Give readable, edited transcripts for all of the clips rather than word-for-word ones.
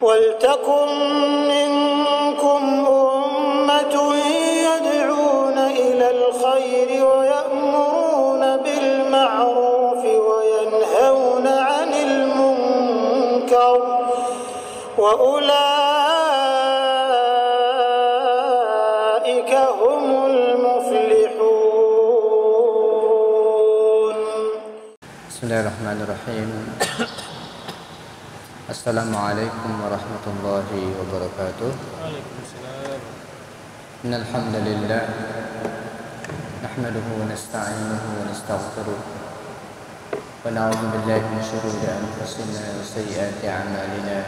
وَلْتَكُنْ مِنْكُمْ أُمَّةٌ يَدْعُونَ إِلَى الْخَيْرِ وَيَأْمُرُونَ بِالْمَعْرُوفِ وَيَنْهَوْنَ عَنِ الْمُنْكَرِ وَأُولَئِكَ هُمُ الْمُفْلِحُونَ. Bismillahirrahmanirrahim. Assalamualaikum warahmatullahi wabarakatuh. Waalaikumsalam. Innal hamdalillah nahmaduhu wa nasta'inuhu wa nastaghfiruh wa na'udzu billahi min shururi anfusina wa sayyiati a'malina.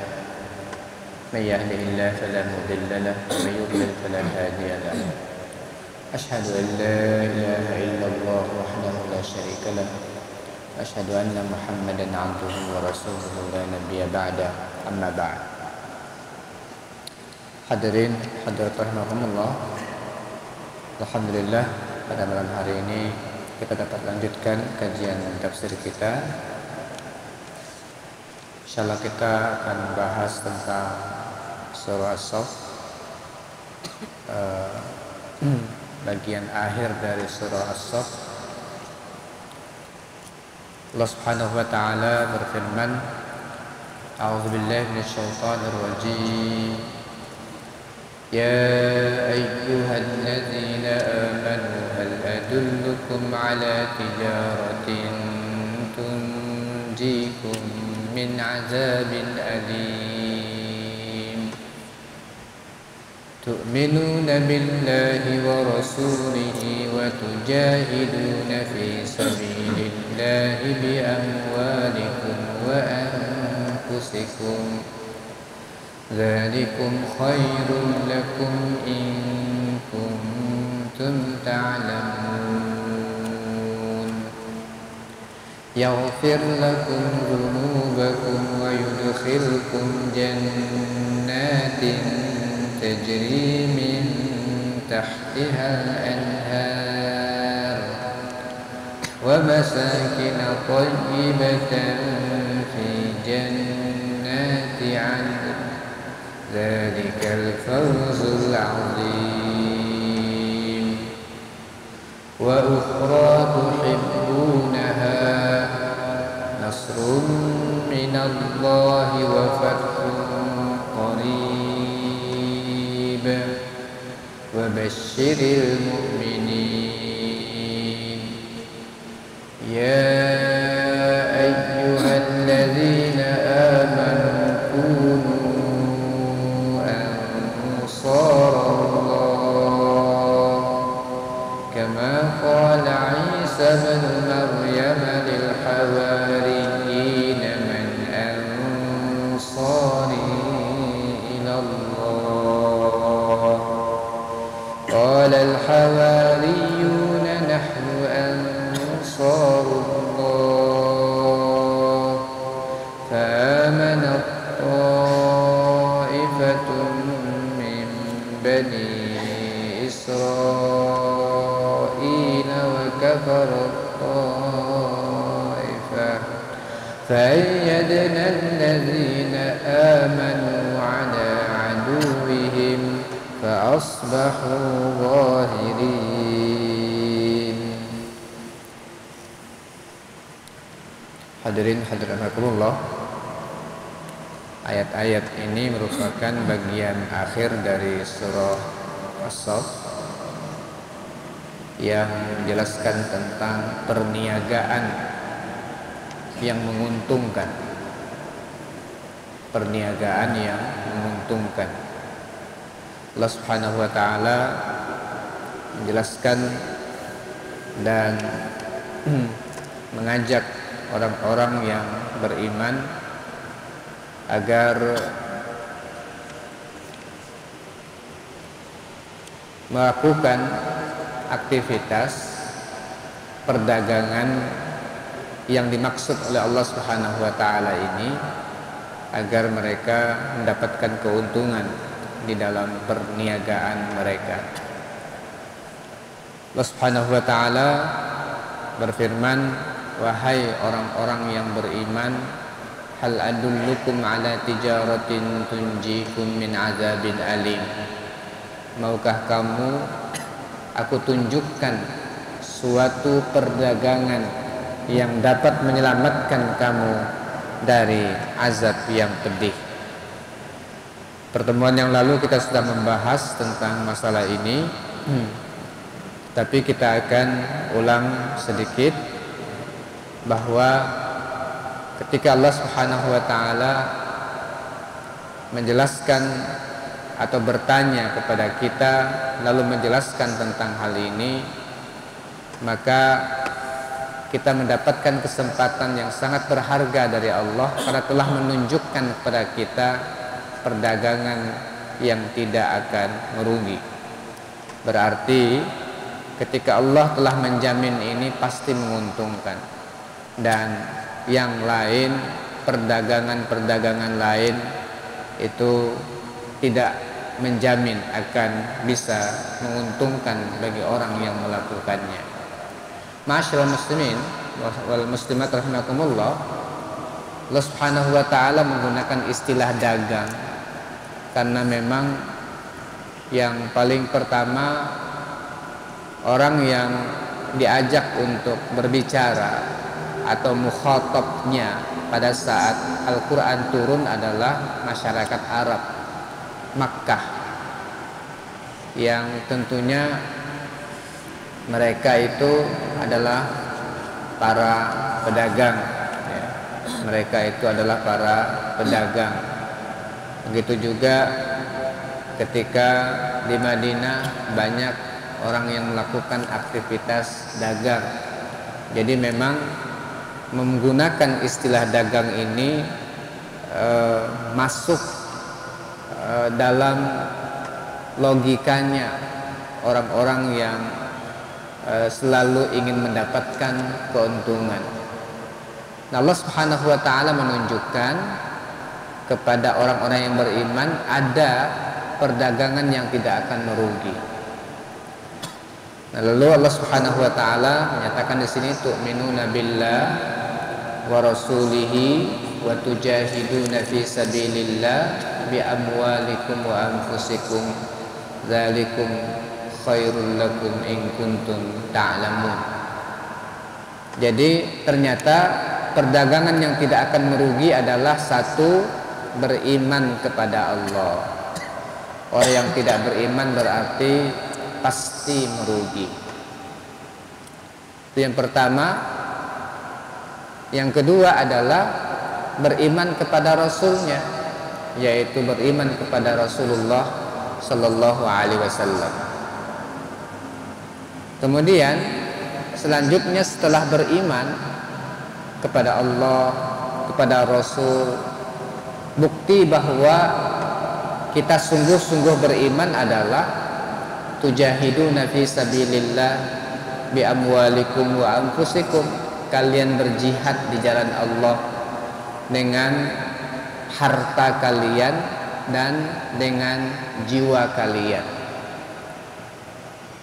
May yahdihillahu fala mudilla lahu wa may yudlil fala hadiya lahu. Asyhadu an la ilaha illallah wahdahu la syarika lahu. Asyhadu anna Muhammadan abduhu wa rasuluhu la nabiyya ba'da, amma ba'd. Hadirin hadirat rahimakumullah. Alhamdulillah pada malam hari ini kita dapat lanjutkan kajian tafsir kita. Insyaallah kita akan bahas tentang surah As-Saff, bagian akhir dari surah As-Saff. Allah Subhanahu wa taala berfirman, A'udzu billahi minasyaitonir rajim. Ya ayyuhalladzina amanu hal adullukum ala tijaratin tunjikum min 'adzabin alim. Tu'minuna billahi wa rasulihi wa tujahiduna fi sabilillahi bi amwalikum wa anfusikum. Dzalikum khairul lakum in kuntum ta'lamun. Yaghfir lakum dhunubakum wa yudkhilkum jannatin tajri min tahtiha al-anhar wa masakin tayyibatan fi jannati 'adn. Dzalikal fawzul 'azim. Wa ukhra tuhibbunaha nasrun minallahi wa fathun qarib. وبشر المؤمنين. يا أيها الذين آمنوا كونوا أنصار الله كما قال عيسى بن مريم للحواريين من أنصاري إلى الله قال الحواريون نحن أنصار الله فآمنت طائفة من بني إسرائيل وكفرت طائفة فأيدنا الذين آمنوا على عدوهم فأصبحوا ظاهرين. Hadirin hadirat rahimakumullah. Ayat-ayat ini merupakan bagian akhir dari surah As-Saff yang menjelaskan tentang perniagaan yang menguntungkan. Perniagaan yang menguntungkan. Allah Subhanahu wa taala menjelaskan dan mengajak orang-orang yang beriman agar melakukan aktivitas perdagangan yang dimaksud oleh Allah Subhanahu wa taala ini agar mereka mendapatkan keuntungan di dalam perniagaan mereka. Allah Subhanahu wa taala berfirman, wahai orang-orang yang beriman, hal adullukum ala tijaratin tunjikum min azabin alim. Maukah kamu aku tunjukkan suatu perdagangan yang dapat menyelamatkan kamu dari azab yang pedih. Pertemuan yang lalu kita sudah membahas tentang masalah ini, tapi kita akan ulang sedikit bahwa ketika Allah Subhanahu wa taala menjelaskan atau bertanya kepada kita lalu menjelaskan tentang hal ini, maka kita mendapatkan kesempatan yang sangat berharga dari Allah karena telah menunjukkan kepada kita perdagangan yang tidak akan merugi. Berarti ketika Allah telah menjamin ini pasti menguntungkan, dan yang lain, perdagangan-perdagangan lain itu tidak menjamin akan bisa menguntungkan bagi orang yang melakukannya. Ma'asyiral muslimin wal muslimat rahimakumullah, Allah Subhanahu wa taala menggunakan istilah dagang karena memang yang paling pertama orang yang diajak untuk berbicara atau mukhatabnya pada saat Al-Quran turun adalah masyarakat Arab Makkah, yang tentunya mereka itu adalah para pedagang ya. Mereka itu adalah para pedagang. Begitu juga ketika di Madinah banyak orang yang melakukan aktivitas dagang. Jadi memang menggunakan istilah dagang ini masuk dalam logikanya orang-orang yang selalu ingin mendapatkan keuntungan. Nah, Allah Subhanahu wa taala menunjukkan kepada orang-orang yang beriman ada perdagangan yang tidak akan merugi. Nah, lalu Allah Subhanahu wa taala menyatakan di sini tu'minuna billah wa rasulihi wa tujahiduna fi sabilillah bi amwalikum wa anfusikum dzalikum khairul lakum in kuntum ta'lamun. Jadi ternyata perdagangan yang tidak akan merugi adalah satu, beriman kepada Allah. Orang yang tidak beriman berarti pasti merugi. Itu yang pertama. Yang kedua adalah beriman kepada Rasulnya, yaitu beriman kepada Rasulullah Sallallahu Alaihi Wasallam. Kemudian selanjutnya setelah beriman kepada Allah, kepada Rasul, bukti bahwa kita sungguh-sungguh beriman adalah tujahiduna fi sabilillah bi amwalikum wa anfusikum. Kalian berjihad di jalan Allah dengan harta kalian dan dengan jiwa kalian.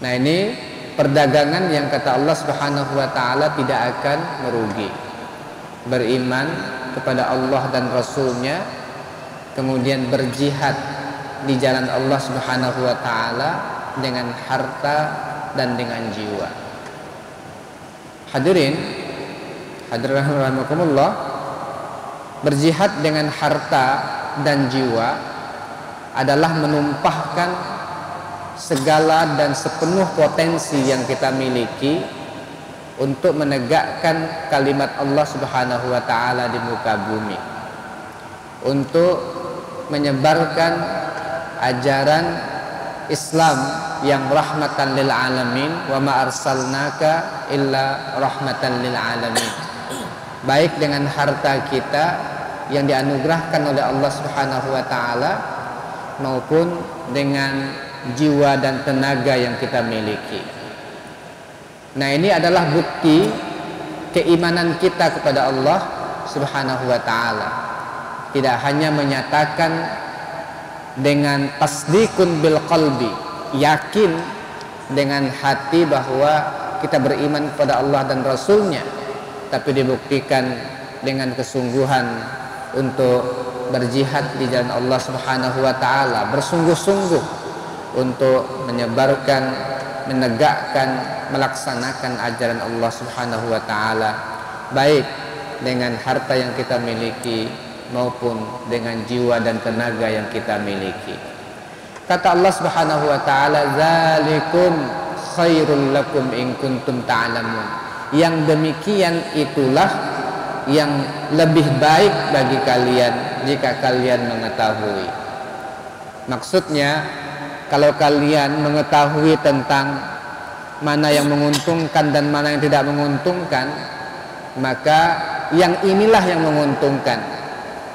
Nah, ini perdagangan yang kata Allah Subhanahu wa taala tidak akan merugi. Beriman kepada Allah dan Rasulnya, kemudian berjihad di jalan Allah Subhanahu wa taala dengan harta dan dengan jiwa. Hadirin rahimakumullah, berjihad dengan harta dan jiwa adalah menumpahkan segala dan sepenuh potensi yang kita miliki untuk menegakkan kalimat Allah Subhanahu wa taala di muka bumi, untuk menyebarkan ajaran Islam yang rahmatan lil alamin, wa ma arsalnaka illa rahmatan lil alamin. Baik dengan harta kita yang dianugerahkan oleh Allah Subhanahu wa taala maupun dengan jiwa dan tenaga yang kita miliki. Nah, ini adalah bukti keimanan kita kepada Allah Subhanahu wa taala. Tidak hanya menyatakan dengan tasdikun bil qalbi, yakin dengan hati bahwa kita beriman kepada Allah dan Rasulnya, tapi dibuktikan dengan kesungguhan untuk berjihad di jalan Allah Subhanahu wa taala, bersungguh-sungguh untuk menyebarkan, menegakkan, melaksanakan ajaran Allah Subhanahu wa taala, baik dengan harta yang kita miliki maupun dengan jiwa dan tenaga yang kita miliki. Kata Allah Subhanahu wa taala, "Dzalikum khairul lakum in kuntum ta'lamun." Yang demikian itulah yang lebih baik bagi kalian jika kalian mengetahui. Maksudnya, kalau kalian mengetahui tentang mana yang menguntungkan dan mana yang tidak menguntungkan, maka yang inilah yang menguntungkan.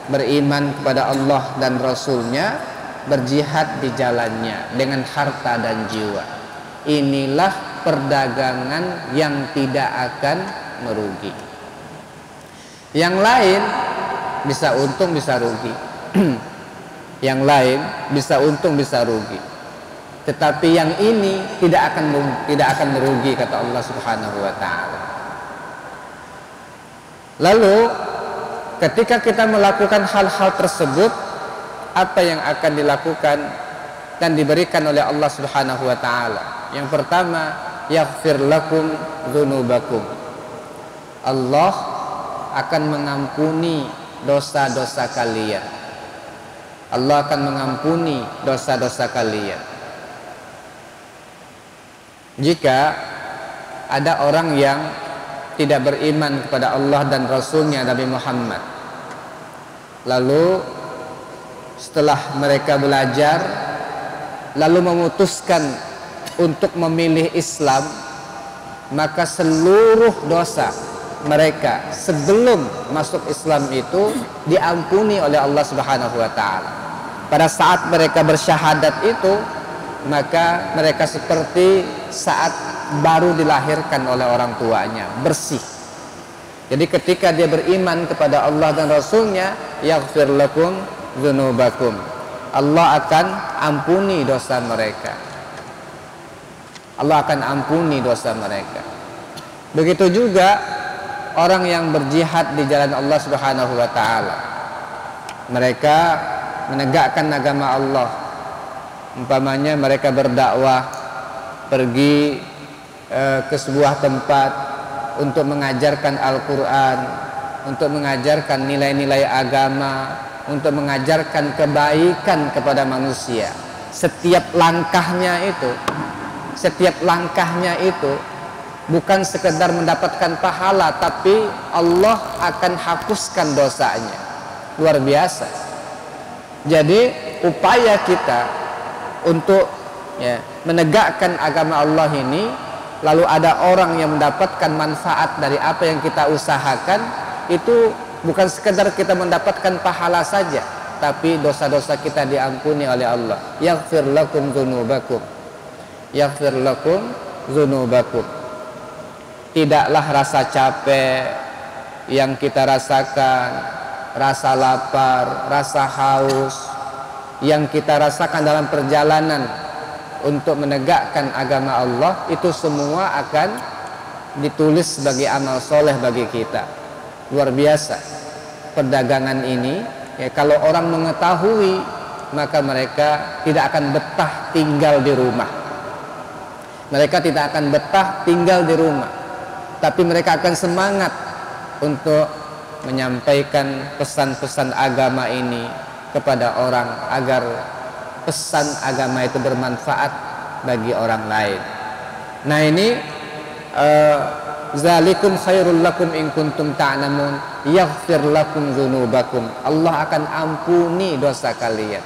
Beriman kepada Allah dan Rasul-Nya, berjihad di jalannya dengan harta dan jiwa. Inilah perdagangan yang tidak akan merugi. Yang lain bisa untung bisa rugi. Yang lain bisa untung bisa rugi. Tetapi yang ini tidak akan merugi, kata Allah Subhanahu wa taala. Lalu ketika kita melakukan hal-hal tersebut, apa yang akan dilakukan dan diberikan oleh Allah Subhanahu wa taala? Yang pertama, yaghfir lakum dzunubakum. Allah akan mengampuni dosa-dosa kalian. Allah akan mengampuni dosa-dosa kalian. Jika ada orang yang tidak beriman kepada Allah dan Rasul-Nya Nabi Muhammad, lalu setelah mereka belajar lalu memutuskan untuk memilih Islam, maka seluruh dosa mereka sebelum masuk Islam itu diampuni oleh Allah Subhanahu wa taala. Pada saat mereka bersyahadat itu, maka mereka seperti saat baru dilahirkan oleh orang tuanya, bersih. Jadi ketika dia beriman kepada Allah dan Rasul-Nya, yaghfir lakum dzunubakum, Allah akan ampuni dosa mereka. Allah akan ampuni dosa mereka. Begitu juga orang yang berjihad di jalan Allah Subhanahu wa taala. Mereka menegakkan agama Allah. Umpamanya mereka berdakwah, pergi ke sebuah tempat untuk mengajarkan Al-Quran, untuk mengajarkan nilai-nilai agama, untuk mengajarkan kebaikan kepada manusia. Setiap langkahnya itu bukan sekedar mendapatkan pahala, tapi Allah akan hapuskan dosanya. Luar biasa. Jadi upaya kita untuk menegakkan agama Allah ini, lalu ada orang yang mendapatkan manfaat dari apa yang kita usahakan, itu bukan sekedar kita mendapatkan pahala saja, tapi dosa-dosa kita diampuni oleh Allah. Yaghfir lakum dzunubakum, yaghfir lakum dzunubakum. Tidaklah rasa capek yang kita rasakan, rasa lapar, rasa haus yang kita rasakan dalam perjalanan untuk menegakkan agama Allah, itu semua akan ditulis sebagai amal soleh bagi kita. Luar biasa perdagangan ini. Kalau orang mengetahui, maka mereka tidak akan betah tinggal di rumah. Mereka tidak akan betah tinggal di rumah, tapi mereka akan semangat untuk menyampaikan pesan-pesan agama ini kepada orang, agar pesan agama itu bermanfaat bagi orang lain. Nah ini zalikum khairul lakum in kuntum ta'lamun, yaghfir lakum dzunubakum, Allah akan ampuni dosa kalian.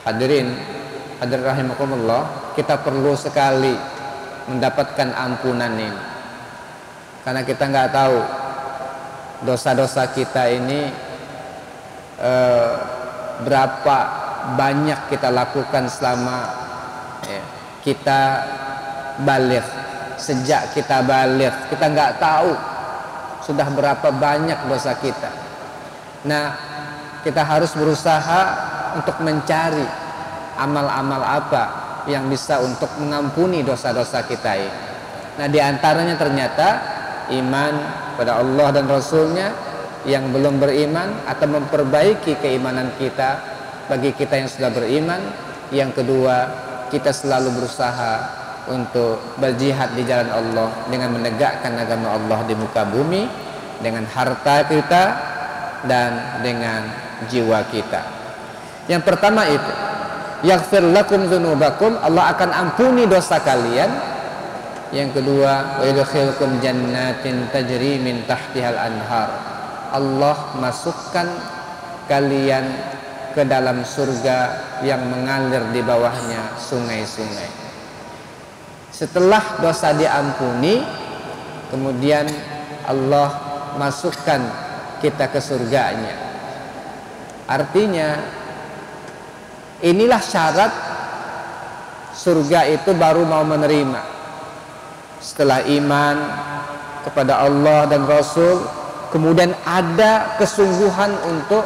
Hadirin rahimakumullah, kita perlu sekali mendapatkan ampunan ini, karena kita nggak tahu dosa-dosa kita ini berapa banyak kita lakukan selama kita baligh. Sejak kita baligh, kita nggak tahu sudah berapa banyak dosa kita. Nah, kita harus berusaha untuk mencari amal-amal apa yang bisa untuk mengampuni dosa-dosa kita ini. Nah, di antaranya ternyata iman pada Allah dan Rasul-Nya, yang belum beriman atau memperbaiki keimanan kita bagi kita yang sudah beriman. Yang kedua, kita selalu berusaha untuk berjihad di jalan Allah dengan menegakkan agama Allah di muka bumi dengan harta kita dan dengan jiwa kita. Yang pertama itu, yaghfir lakum dzunubakum, Allah akan ampuni dosa kalian. Yang kedua, wa yudkhilkum jannatin tajri min tahtihal anhar, Allah masukkan kalian ke dalam surga yang mengalir di bawahnya sungai-sungai. Setelah dosa diampuni, kemudian Allah masukkan kita ke surganya. Artinya inilah syarat surga itu baru mau menerima. Setelah iman kepada Allah dan Rasul, kemudian ada kesungguhan untuk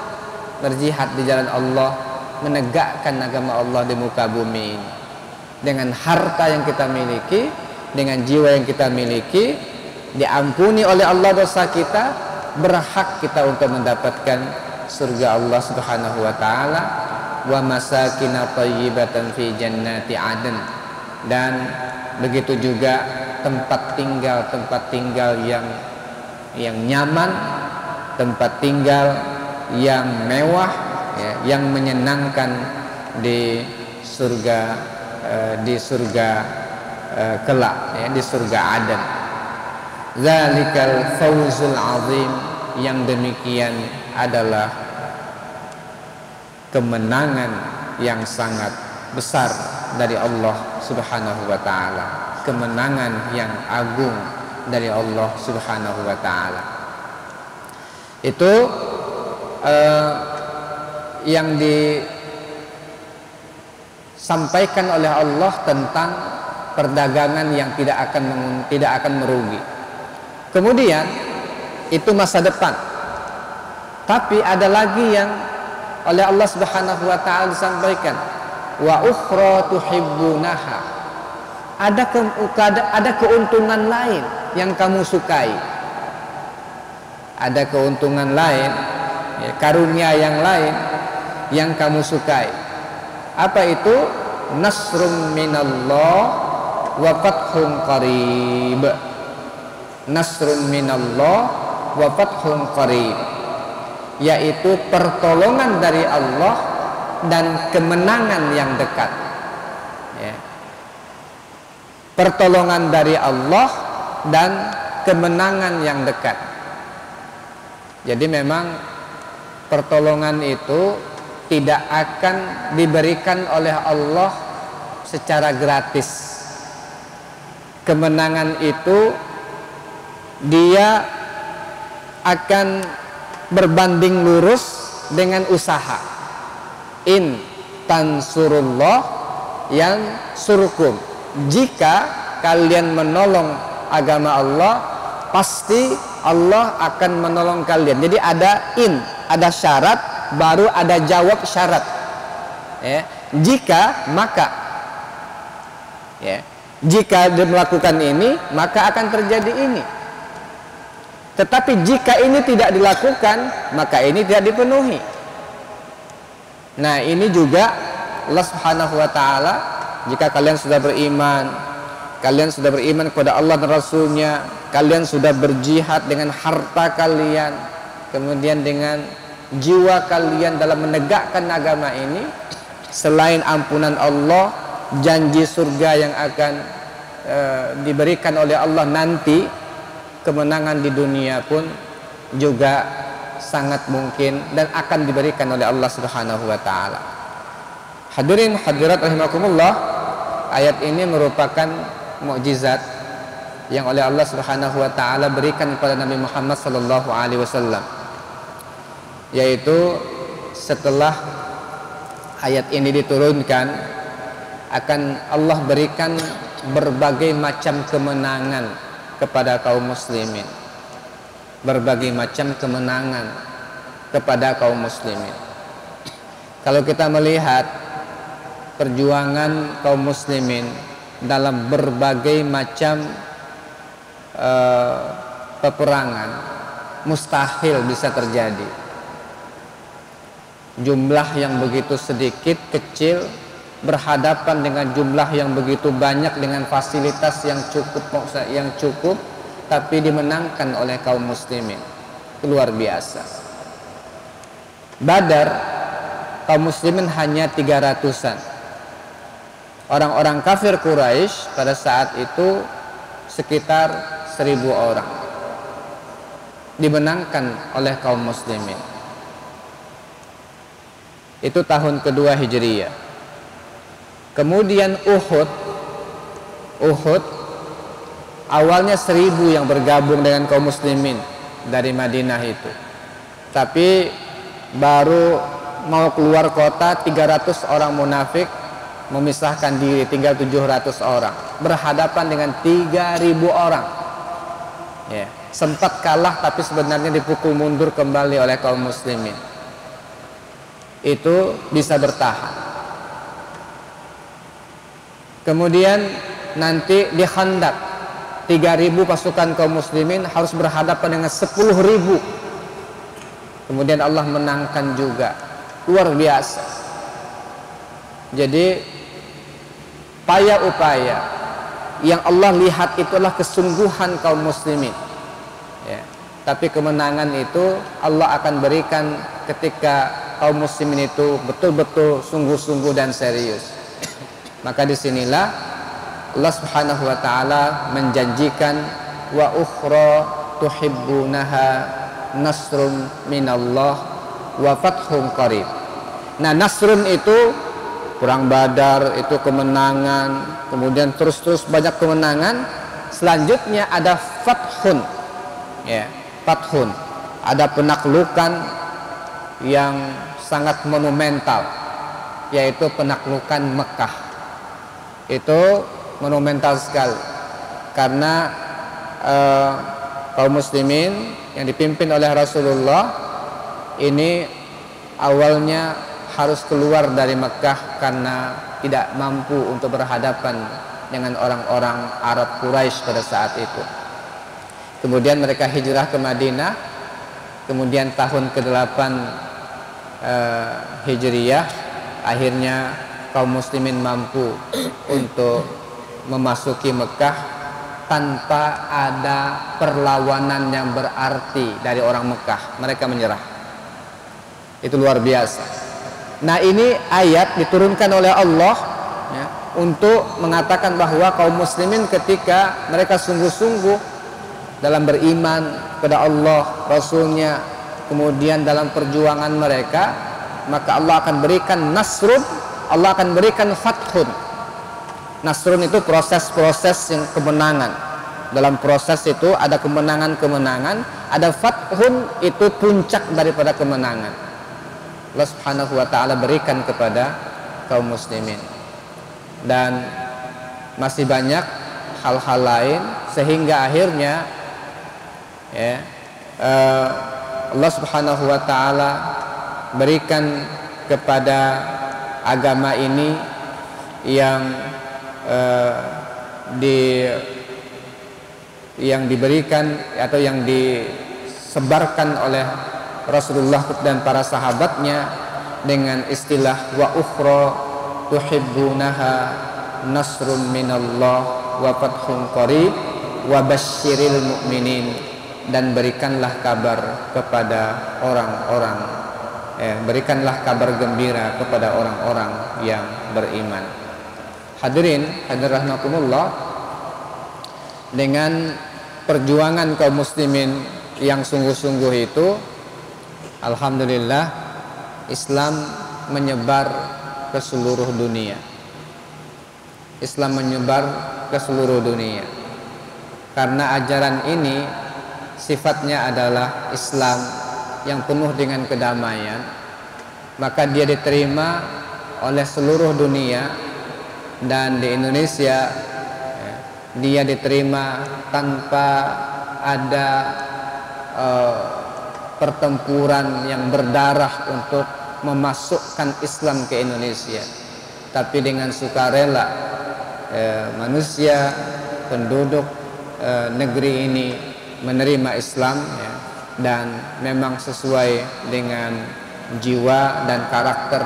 berjihad di jalan Allah, menegakkan agama Allah di muka bumi ini. Dengan harta yang kita miliki, dengan jiwa yang kita miliki, diampuni oleh Allah dosa kita, berhak kita untuk mendapatkan surga Allah Subhanahu wa taala. Wa masakina thayyibatan fi jannati adn, dan begitu juga tempat tinggal yang nyaman, tempat tinggal yang mewah, ya, yang menyenangkan di surga kelak, ya, di surga Aden. Zalikal fawzul azim, yang demikian adalah kemenangan yang sangat besar dari Allah Subhanahu wa taala, kemenangan yang agung dari Allah Subhanahu wa taala. Itu yang disampaikan oleh Allah tentang perdagangan yang tidak akan merugi. Kemudian itu masa depan. Tapi ada lagi yang oleh Allah Subhanahu wa taala disampaikan, wa ukhra tuhibbunaha. Ada keuntungan lain yang kamu sukai. Ada keuntungan lain, ya, karunia yang lain yang kamu sukai. Apa itu? Nasrun minallah wa fathun qarib. Nasrun minallah wa fathun qarib, yaitu pertolongan dari Allah dan kemenangan yang dekat, ya. Pertolongan dari Allah dan kemenangan yang dekat. Jadi memang pertolongan itu tidak akan diberikan oleh Allah secara gratis. Kemenangan itu dia akan berbanding lurus dengan usaha. In tansurullah yang surkum, jika kalian menolong agama Allah, pasti Allah akan menolong kalian. Jadi ada ada syarat, baru ada jawab syarat, ya. Jika, maka, ya, jika dia melakukan ini, maka akan terjadi ini. Tetapi jika ini tidak dilakukan, maka ini tidak dipenuhi. Nah, ini juga Allah Subhanahu wa taala, jika kalian sudah beriman kepada Allah dan Rasulnya, kalian sudah berjihad dengan harta kalian, kemudian dengan jiwa kalian dalam menegakkan agama ini, selain ampunan Allah, janji surga yang akan diberikan oleh Allah nanti, kemenangan di dunia pun juga sangat mungkin dan akan diberikan oleh Allah Subhanahu wa taala. Hadirin hadirat rahimakumullah, ayat ini merupakan mukjizat yang oleh Allah Subhanahu wa taala berikan kepada Nabi Muhammad sallallahu alaihi wasallam, yaitu setelah ayat ini diturunkan akan Allah berikan berbagai macam kemenangan kepada kaum muslimin. Berbagai macam kemenangan kepada kaum muslimin. Kalau kita melihat perjuangan kaum muslimin dalam berbagai macam peperangan, mustahil bisa terjadi. Jumlah yang begitu sedikit, kecil, berhadapan dengan jumlah yang begitu banyak dengan fasilitas yang cukup, tapi dimenangkan oleh kaum muslimin. Luar biasa. Badar, kaum muslimin hanya 300-an. Orang-orang kafir Quraisy pada saat itu sekitar 1000 orang. Dimenangkan oleh kaum muslimin. Itu tahun kedua Hijriyah. Kemudian Uhud awalnya 1000 yang bergabung dengan kaum muslimin dari Madinah itu. Tapi baru mau keluar kota 300 orang munafik memisahkan diri, tinggal 700 orang berhadapan dengan 3000 orang. Ya, sempat kalah tapi sebenarnya dipukul mundur kembali oleh kaum muslimin. Itu bisa bertahan. Kemudian nanti di Khandaq 3000 pasukan kaum muslimin harus berhadapan dengan 10.000. Kemudian Allah menangkan juga. Luar biasa. Jadi upaya-upaya yang Allah lihat itulah kesungguhan kaum muslimin. Ya. Tapi kemenangan itu Allah akan berikan ketika kaum muslimin itu betul-betul sungguh-sungguh dan serius. Maka disinilah Allah Subhanahu wa ta'ala menjanjikan wa ukhra tuhibbunaha nasrun minallah wa fathun qarib. Nah, nasrun itu perang Badar, itu kemenangan, kemudian terus banyak kemenangan. Selanjutnya ada fathun. Ya, fathun. Ada penaklukan yang sangat monumental, yaitu penaklukan Mekah. Itu monumental sekali karena kaum muslimin yang dipimpin oleh Rasulullah ini awalnya harus keluar dari Mekah karena tidak mampu untuk berhadapan dengan orang-orang Arab Quraisy pada saat itu. Kemudian mereka hijrah ke Madinah. Kemudian tahun ke-8 Hijriyah akhirnya kaum muslimin mampu untuk memasuki Mekah tanpa ada perlawanan yang berarti dari orang Mekah. Mereka menyerah. Itu luar biasa. Nah, ini ayat diturunkan oleh Allah ya, untuk mengatakan bahwa kaum muslimin ketika mereka sungguh-sungguh dalam beriman kepada Allah, Rasulnya, kemudian dalam perjuangan mereka, maka Allah akan berikan nasrun, Allah akan berikan fathun. Nasrun itu proses-proses yang kemenangan. Dalam proses itu ada kemenangan-kemenangan, ada fathun itu puncak daripada kemenangan. Allah Subhanahu wa ta'ala berikan kepada kaum muslimin. Dan masih banyak hal-hal lain sehingga akhirnya ya, Allah Subhanahu wa ta'ala berikan kepada agama ini yang diberikan atau yang disebarkan oleh Rasulullah dan para sahabatnya dengan istilah wa ukhra tuhibbunaha nasrun minallah wa fathun qarib wa basyiril mu'minin, dan berikanlah kabar kepada orang-orang berikanlah kabar gembira kepada orang-orang yang beriman. Hadirin rahimakumullah, dengan perjuangan kaum muslimin yang sungguh-sungguh itu, alhamdulillah Islam menyebar ke seluruh dunia. Islam menyebar ke seluruh dunia karena ajaran ini sifatnya adalah Islam yang penuh dengan kedamaian, maka dia diterima oleh seluruh dunia. Dan di Indonesia dia diterima tanpa ada pertempuran yang berdarah untuk memasukkan Islam ke Indonesia, tapi dengan sukarela manusia penduduk negeri ini menerima Islam ya, dan memang sesuai dengan jiwa dan karakter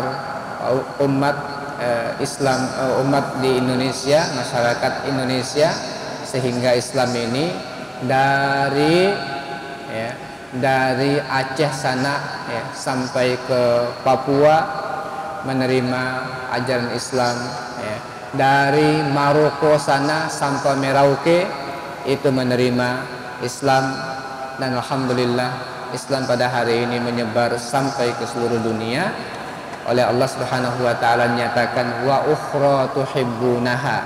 umat Islam, umat di Indonesia, masyarakat Indonesia, sehingga Islam ini dari Aceh sana sampai ke Papua menerima ajaran Islam, dari Maroko sana sampai Merauke itu menerima Islam, dan alhamdulillah Islam pada hari ini menyebar sampai ke seluruh dunia. Oleh Allah Subhanahu wa taala nyatakan wa ukhra tuhibbunaha,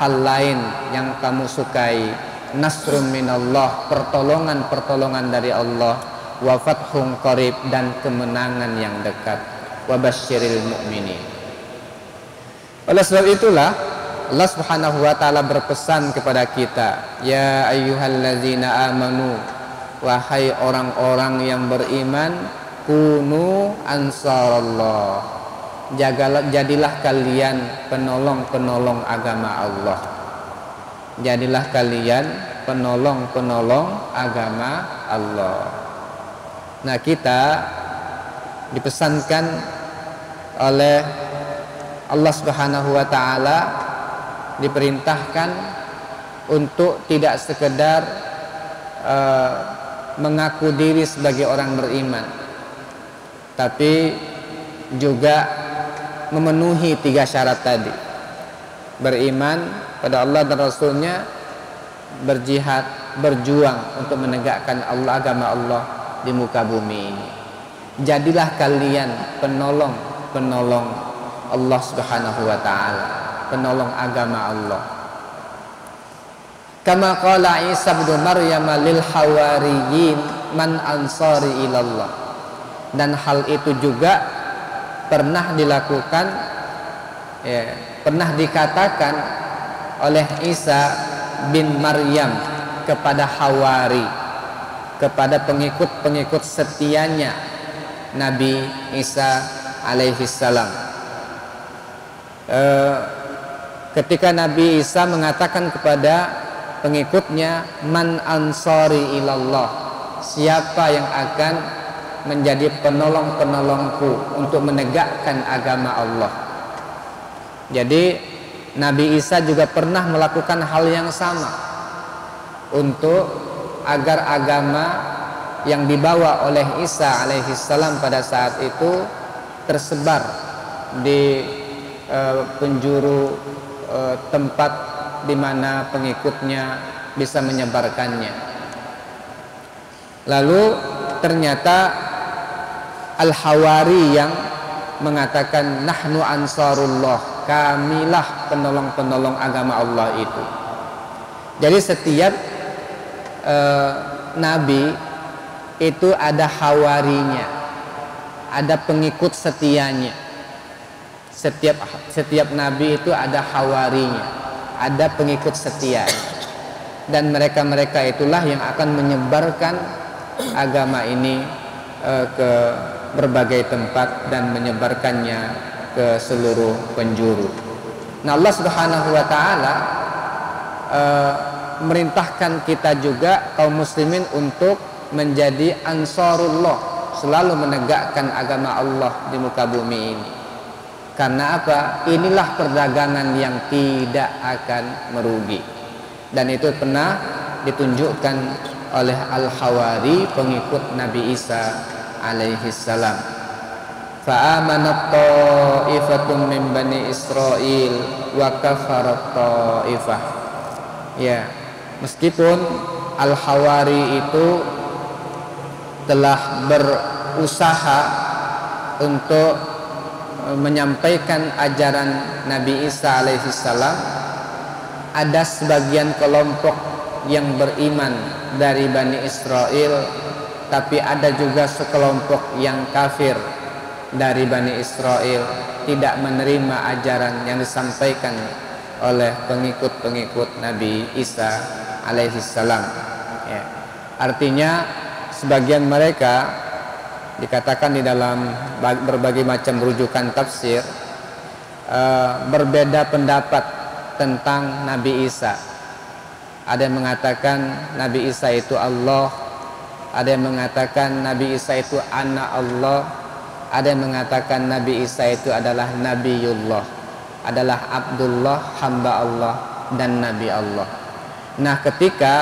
hal lain yang kamu sukai, nasrun minallah, pertolongan dari Allah, wa fathun qarib, dan kemenangan yang dekat, wa basyiril mu'minin. Oleh sebab itulah Allah Subhanahu wa taala berpesan kepada kita, ya ayyuhallazina amanu, wahai orang-orang yang beriman, kunu ansarallah, jadilah kalian penolong-penolong agama Allah. Jadilah kalian penolong-penolong agama Allah. Nah, kita dipesankan oleh Allah Subhanahu wa taala, diperintahkan untuk tidak sekedar mengaku diri sebagai orang beriman, tapi juga memenuhi 3 syarat tadi. Beriman pada Allah dan Rasulnya, berjihad, berjuang untuk menegakkan agama Allah di muka bumi ini. Jadilah kalian penolong Allah Subhanahu wa taala, penolong agama Allah. Kama qala Isa bin Maryam lil hawariyin man ansari ilallah. Dan hal itu juga pernah dilakukan, pernah dikatakan oleh Isa bin Maryam kepada Hawari, kepada pengikut-pengikut setianya Nabi Isa alaihi salam. Ketika Nabi Isa mengatakan kepada pengikutnya, man ansari ilallah, siapa yang akan menjadi penolong-penolongku untuk menegakkan agama Allah. Jadi Nabi Isa juga pernah melakukan hal yang sama untuk agar agama yang dibawa oleh Isa alaihissalam pada saat itu tersebar di penjuru tempat di mana pengikutnya bisa menyebarkannya. Lalu ternyata Al-Hawari yang mengatakan nahnu ansarullah, kamilah penolong-penolong agama Allah itu. Jadi setiap nabi itu ada hawarinya, ada pengikut setianya. Setiap nabi itu ada hawarinya, ada pengikut setia. Dan mereka-mereka itulah yang akan menyebarkan agama ini ke berbagai tempat dan menyebarkannya ke seluruh penjuru. Nah, Allah Subhanahu wa taala merintahkan kita juga kaum muslimin untuk menjadi ansarullah, selalu menegakkan agama Allah di muka bumi ini. Karena apa? Inilah perdagangan yang tidak akan merugi. Dan itu pernah ditunjukkan oleh Al-Hawari, pengikut Nabi Isa alaihi salam. Fa'amanat ta'ifatun min bani Israil wa kafarat ta'ifah. Ya, meskipun Al-Hawari itu telah berusaha untuk menyampaikan ajaran Nabi Isa alaihi salam, ada sebagian kelompok yang beriman dari Bani Israel, tapi ada juga sekelompok yang kafir dari Bani Israel, tidak menerima ajaran yang disampaikan oleh pengikut-pengikut Nabi Isa alaihi salam. Ya. Artinya sebagian mereka dikatakan di dalam berbagai macam rujukan tafsir berbeda pendapat tentang Nabi Isa. Ada yang mengatakan Nabi Isa itu Allah, ada yang mengatakan Nabi Isa itu anak Allah, ada yang mengatakan Nabi Isa itu adalah Nabiullah, adalah Abdullah, hamba Allah dan Nabi Allah. Nah, ketika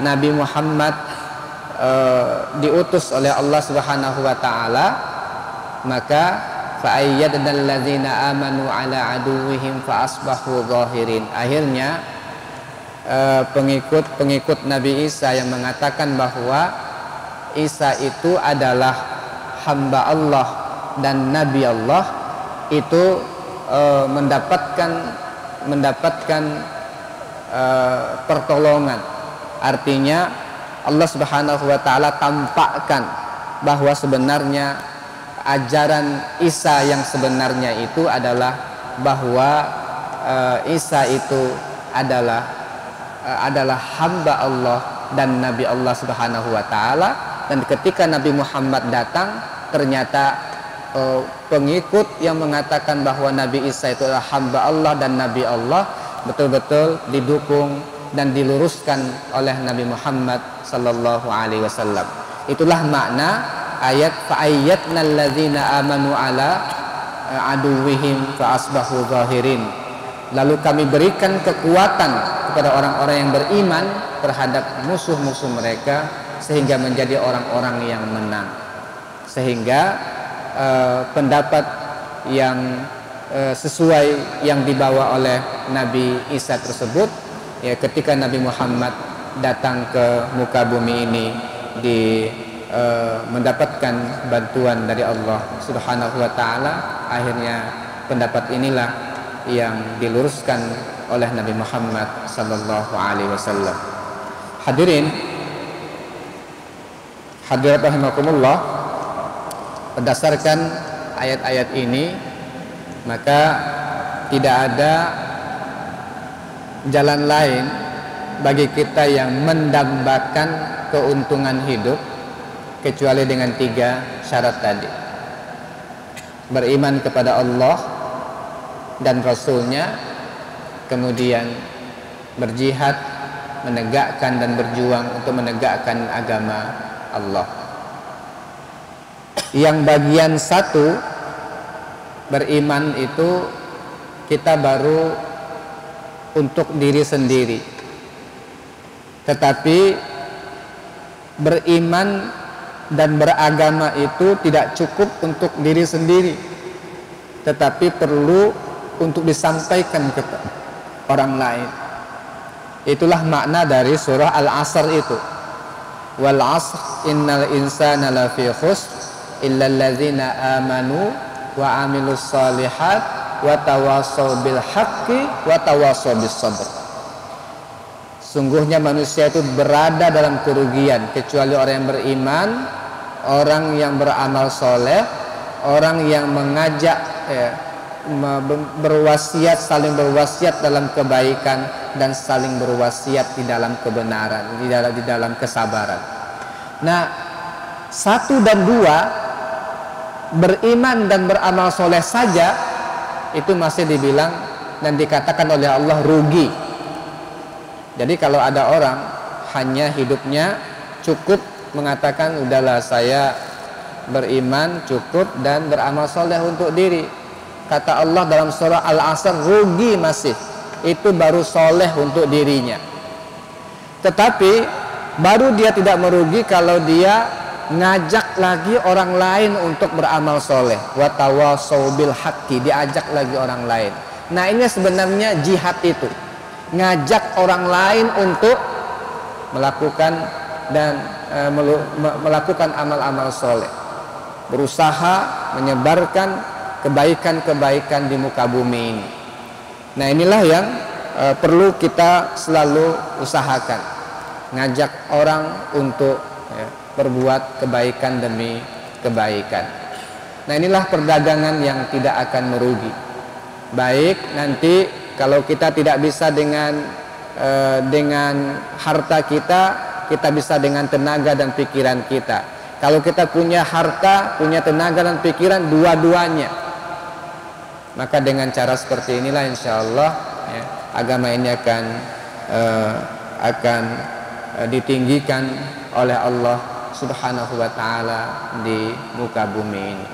Nabi Muhammad diutus oleh Allah Subhanahu wa taala, maka fa'ayyadna alladzina amanu ala aduwwihim fa asbahu zahirin. Akhirnya pengikut Nabi Isa yang mengatakan bahwa Isa itu adalah hamba Allah dan Nabi Allah itu mendapatkan pertolongan. Artinya Allah Subhanahu wa taala tampakkan bahwa sebenarnya ajaran Isa yang sebenarnya itu adalah bahwa Isa itu adalah hamba Allah dan Nabi Allah Subhanahu wa taala. Dan ketika Nabi Muhammad datang, ternyata pengikut yang mengatakan bahwa Nabi Isa itu adalah hamba Allah dan Nabi Allah betul-betul didukung dan diluruskan oleh Nabi Muhammad sallallahu alaihi wasallam. Itulah makna ayat fa'ayyatna alladzina amanu ala aduwwihim fa asbahu zahirin. Lalu kami berikan kekuatan kepada orang-orang yang beriman terhadap musuh-musuh mereka sehingga menjadi orang-orang yang menang. Sehingga pendapat yang sesuai yang dibawa oleh Nabi Isa tersebut, ya, ketika Nabi Muhammad datang ke muka bumi ini mendapatkan bantuan dari Allah Subhanahu wa taala, akhirnya pendapat inilah yang diluruskan oleh Nabi Muhammad sallallahu alaihi wasallam. Hadirin hadirat rahimakumullah, berdasarkan ayat-ayat ini maka tidak ada jalan lain bagi kita yang mendambakan keuntungan hidup kecuali dengan 3 syarat tadi: beriman kepada Allah dan Rasulnya, kemudian berjihad, menegakkan dan berjuang untuk menegakkan agama Allah. Yang bagian 1 beriman itu kita baru untuk diri sendiri, tetapi beriman dan beragama itu tidak cukup untuk diri sendiri, tetapi perlu untuk disampaikan ke orang lain. Itulah makna dari surah Al-Asr itu. Wal 'asr innal insana lafi khusr illa alladzina amanu wa 'amilus shalihat wa tawassaw bil haqqi wa tawassaw bis sabr. Sungguhnya manusia itu berada dalam kerugian kecuali orang yang beriman, orang yang beramal soleh, orang yang mengajak berwasiat, saling berwasiat dalam kebaikan dan saling berwasiat di dalam kebenaran, di dalam kesabaran. Nah, 1 dan 2, beriman dan beramal soleh saja itu masih dibilang dan dikatakan oleh Allah rugi. Jadi kalau ada orang hanya hidupnya cukup mengatakan udahlah saya beriman cukup dan beramal soleh untuk diri, kata Allah dalam surah Al-Asr, rugi masih. Itu baru soleh untuk dirinya. Tetapi baru dia tidak merugi kalau dia ngajak lagi orang lain untuk beramal soleh. Wa tawassaw bil haqqi, diajak lagi orang lain. Nah, ini sebenarnya jihad itu, ngajak orang lain untuk melakukan dan melakukan amal-amal soleh, berusaha menyebarkan kebaikan-kebaikan di muka bumi ini. Nah, inilah yang perlu kita selalu usahakan, ngajak orang untuk berbuat kebaikan demi kebaikan. Nah, inilah perdagangan yang tidak akan merugi. Baik nanti kalau kita tidak bisa dengan harta kita, kita bisa dengan tenaga dan pikiran kita. Kalau kita punya harta, punya tenaga dan pikiran, dua-duanya, maka dengan cara seperti inilah insya Allah agama ini akan ditinggikan oleh Allah Subhanahu wa taala di muka bumi ini.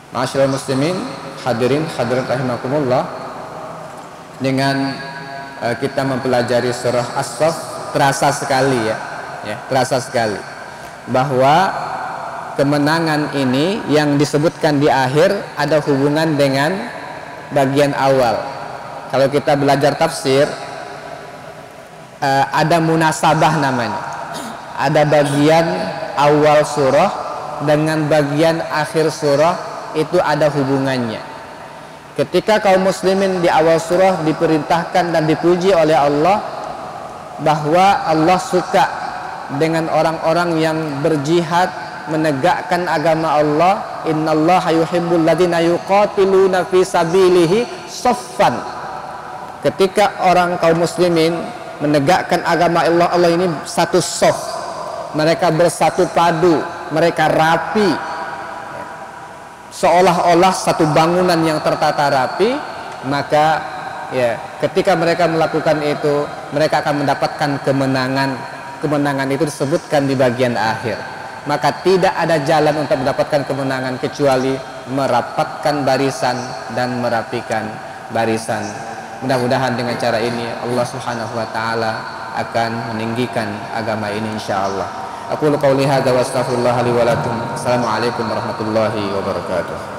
Ma'asyiral muslimin, hadirin hadirat rahimakumullah, dengan kita mempelajari surah As-Saff terasa sekali ya, terasa sekali bahwa kemenangan ini yang disebutkan di akhir ada hubungan dengan bagian awal. Kalau kita belajar tafsir, ada munasabah namanya. Ada bagian awal surah dengan bagian akhir surah, itu ada hubungannya. Ketika kaum muslimin di awal surah diperintahkan dan dipuji oleh Allah bahwa Allah suka dengan orang-orang yang berjihad menegakkan agama Allah, innallaha yuhibbul ladzina yuqatiluna fi sabilihi shaffan. Ketika orang kaum muslimin menegakkan agama Allah, Allah ini satu shaf, mereka bersatu padu, mereka rapi, seolah-olah satu bangunan yang tertata rapi. Maka ya, ketika mereka melakukan itu, mereka akan mendapatkan kemenangan. Kemenangan itu disebutkan di bagian akhir. Maka tidak ada jalan untuk mendapatkan kemenangan kecuali merapatkan barisan dan merapikan barisan. Mudah-mudahan dengan cara ini Allah Subhanahu wa taala akan meninggikan agama ini insyaallah. Aku qauli hadza wa astaghfirullah li wa lakum. Assalamualaikum warahmatullahi wabarakatuh.